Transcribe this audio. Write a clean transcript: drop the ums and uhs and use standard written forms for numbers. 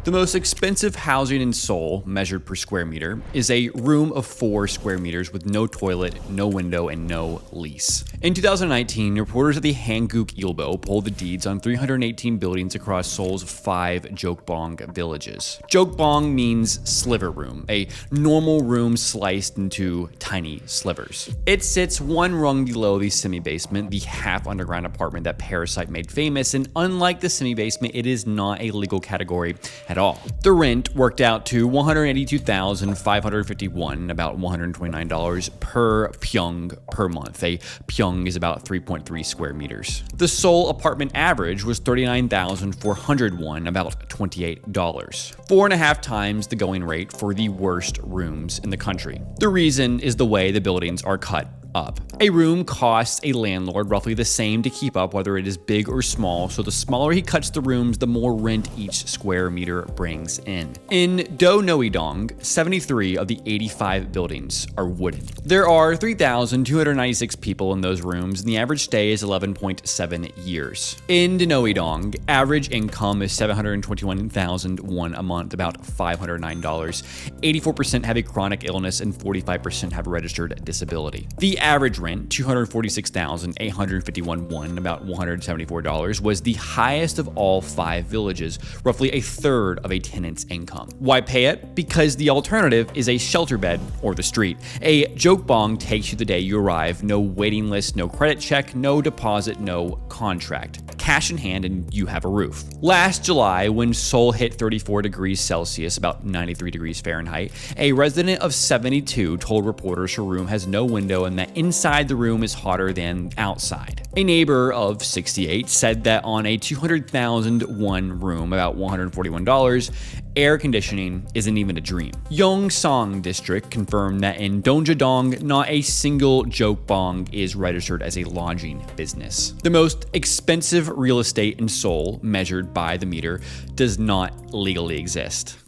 The most expensive housing in Seoul, measured per square meter, is a room of 4 square meters with no toilet, no window, and no lease. In 2019, reporters at the Hankook Ilbo pulled the deeds on 318 buildings across Seoul's 5 joke-BAHNG villages. Joke-BAHNG means sliver room, a normal room sliced into tiny slivers. It sits one rung below the semi-basement, the half-underground apartment that Parasite made famous, and unlike the semi-basement, it is not a legal category at all. The rent worked out to $182,551, about $129 per pyeong per month. A pyeong is about 3.3 square meters. The Seoul apartment average was $39,401, about $28. 4.5 times the going rate for the worst rooms in the country. The reason is the way the buildings are cut up. A room costs a landlord roughly the same to keep up, whether it is big or small, so the smaller he cuts the rooms, the more rent each square meter brings in. In Donui-dong, 73 of the 85 buildings are wooden. There are 3,296 people in those rooms, and the average stay is 11.7 years. In Donui-dong, average income is $721,001 a month, about $509. 84% have a chronic illness, and 45% have a registered disability. The average rent, $246,851 won, about $174, was the highest of all 5 villages, roughly a third of a tenant's income. Why pay it? Because the alternative is a shelter bed or the street. A joke-BAHNG takes you the day you arrive, no waiting list, no credit check, no deposit, no contract. Cash in hand and you have a roof. Last July, when Seoul hit 34 degrees Celsius, about 93 degrees Fahrenheit, a resident of 72 told reporters her room has no window and that inside the room is hotter than outside. A neighbor of 68 said that on a 200,001 room, about $141, air conditioning isn't even a dream. Yongsan district confirmed that in Donui-dong, not a single joke-BAHNG is registered as a lodging business. The most expensive real estate in Seoul, measured by the meter, does not legally exist.